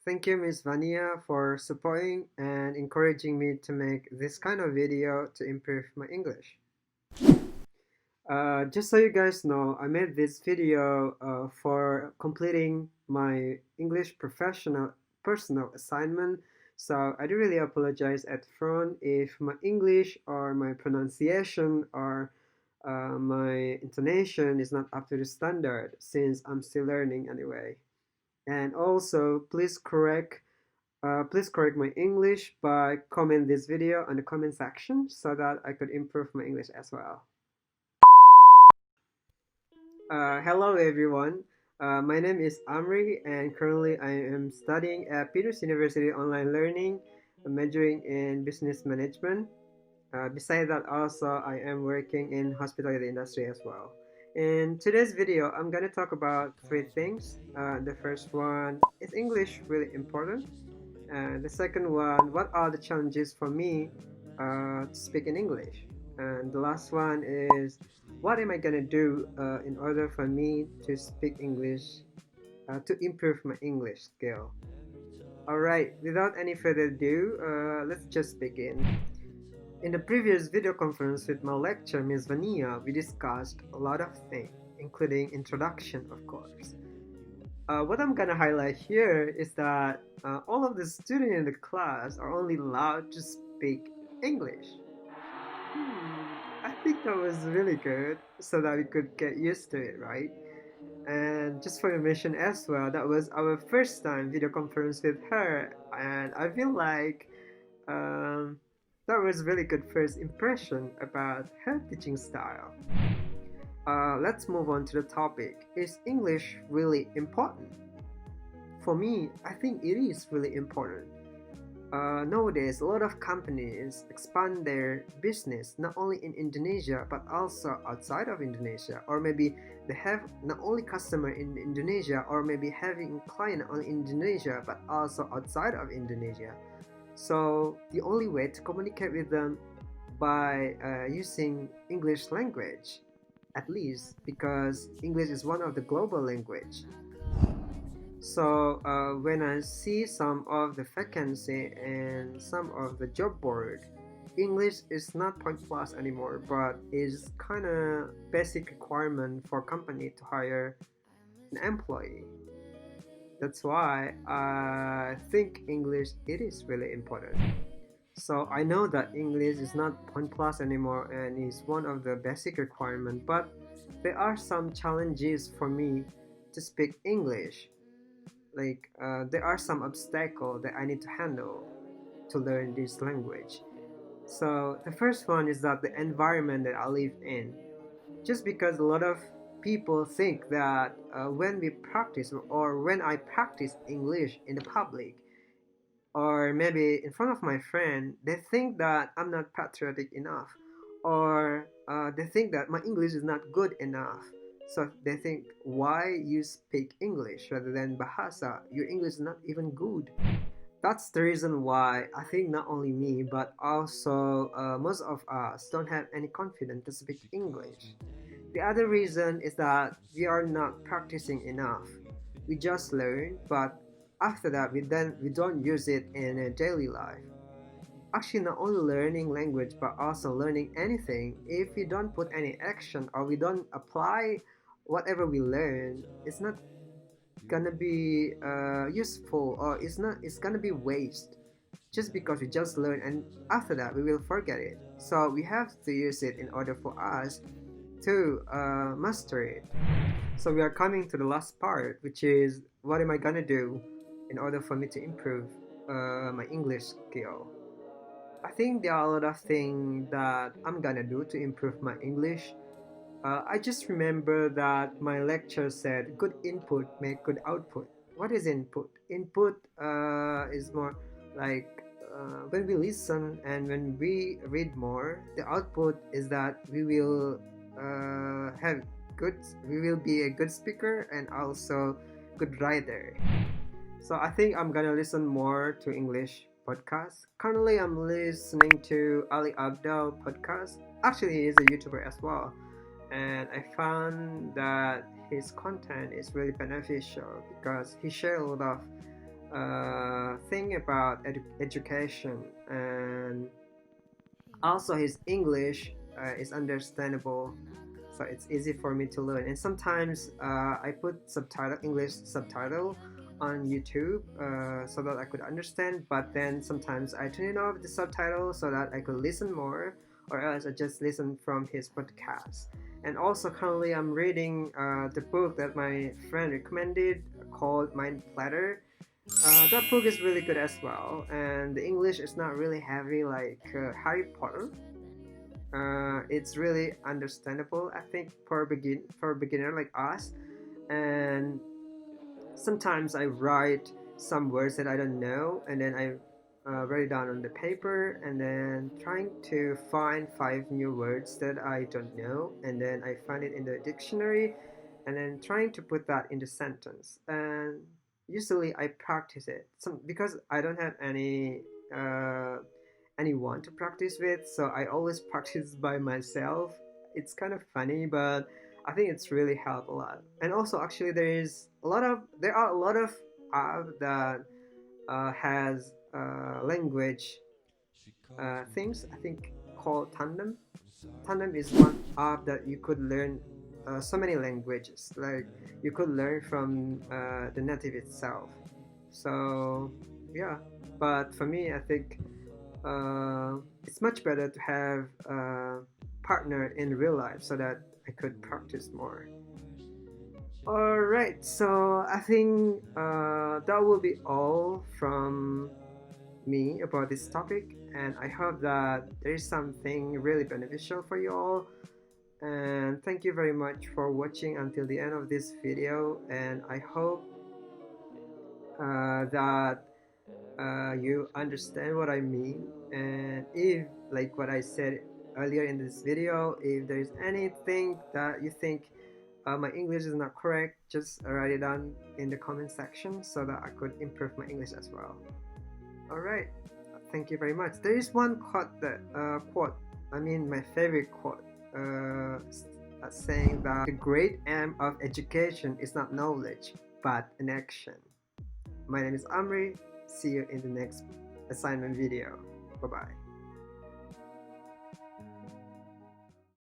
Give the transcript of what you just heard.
Thank you, Miss Vania, for supporting and encouraging me to make this kind of video to improve my English. Just so you guys know, I made this video for completing my English professional personal assignment. So I do really apologize at front if my English or my pronunciation or my intonation is not up to the standard since I'm still learning anyway. And also, please correct my English by comment this video on the comment section so that I could improve my English as well. Hello everyone. My name is Amry and currently I am studying at BINUS University Online Learning, majoring in business management. Besides that, also I am working in hospitality industry as well. In today's video, I'm gonna talk about three things. The first one, is English really important? And the second one, what are the challenges for me to speak in English? And the last one is, what am I gonna do in order for me to speak English, to improve my English skill? Alright, without any further ado, let's just begin. In the previous video conference with my lecturer, Ms. Vania, we discussed a lot of things, including introduction, of course. What I'm gonna highlight here is that all of the students in the class are only allowed to speak English. I think that was really good so that we could get used to it, right? And just for your mention as well, that was our first time video conference with her, and I feel like um, that was really good first impression about her teaching style. Let's move on to the topic. Is English really important? For me, I think it is really important. Nowadays, a lot of companies expand their business not only in Indonesia but also outside of Indonesia, or maybe they have not only customer in Indonesia, or maybe having client on Indonesia but also outside of Indonesia. So the only way to communicate with them by using English language, at least because English is one of the global language. So when I see some of the vacancy and some of the job board, English is not point plus anymore, but is kind of basic requirement for company to hire an employee. That's why I think English it is really important. So I know that English is not point plus anymore and is one of the basic requirement, but there are some challenges for me to speak English. Like there are some obstacles that I need to handle to learn this language. So the first one is that the environment that I live in. Just because a lot of people think that when we practice or when I practice English in the public or maybe in front of my friend, they think that I'm not patriotic enough, or they think that my English is not good enough. So they think, why you speak English rather than Bahasa? Your English is not even good. That's the reason why I think not only me, but also most of us don't have any confidence to speak English. The other reason is that we are not practicing enough. We just learn, but after that we don't use it in a daily life. Actually, not only learning language but also learning anything, if we don't put any action or we don't apply whatever we learn, it's not gonna be useful, or it's gonna be waste just because we just learn and after that we will forget it. So we have to use it in order for us to master it. So we are coming to the last part, which is what am I gonna do in order for me to improve my English skill. I think there are a lot of things that I'm gonna do to improve my English. I just remember that my lecture said good input make good output. What is input? Input is more like when we listen and when we read more, the output is that have we will be a good speaker and also good writer. So I think I'm gonna listen more to English podcasts. Currently, I'm listening to Ali Abdal podcast. Actually, he is a YouTuber as well, and I found that his content is really beneficial because he shares a lot of thing about education, and also his English is understandable, so it's easy for me to learn. And sometimes I put subtitle English subtitle on YouTube so that I could understand, but then sometimes I turn off the subtitle so that I could listen more, or else I just listen from his podcast. And also currently I'm reading the book that my friend recommended called Mind Platter. That book is really good as well, and the English is not really heavy like Harry Potter. It's really understandable, I think, for a beginner like us. And sometimes I write some words that I don't know, and then I write it down on the paper, and then trying to find 5 new words that I don't know, and then I find it in the dictionary, and then trying to put that in the sentence. And usually I practice it because I don't have uh, anyone to practice with, so I always practice by myself. It's kind of funny, but I think it's really helped a lot. And also, actually, there are a lot of app that has language things. I think called Tandem. Tandem is one app that you could learn so many languages. Like you could learn from the native itself. So yeah, but for me, I think it's much better to have a partner in real life so that I could practice more. Alright, so I think that will be all from me about this topic, and I hope that there is something really beneficial for you all. And thank you very much for watching until the end of this video, and I hope that you understand what I mean. And if, like what I said earlier in this video, if there's anything that you think my English is not correct, just write it down in the comment section so that I could improve my English as well. Alright, thank you very much. There is one I mean my favorite quote, saying that the great aim of education is not knowledge, but an action. My name is Amri. See you in the next assignment video. Bye bye.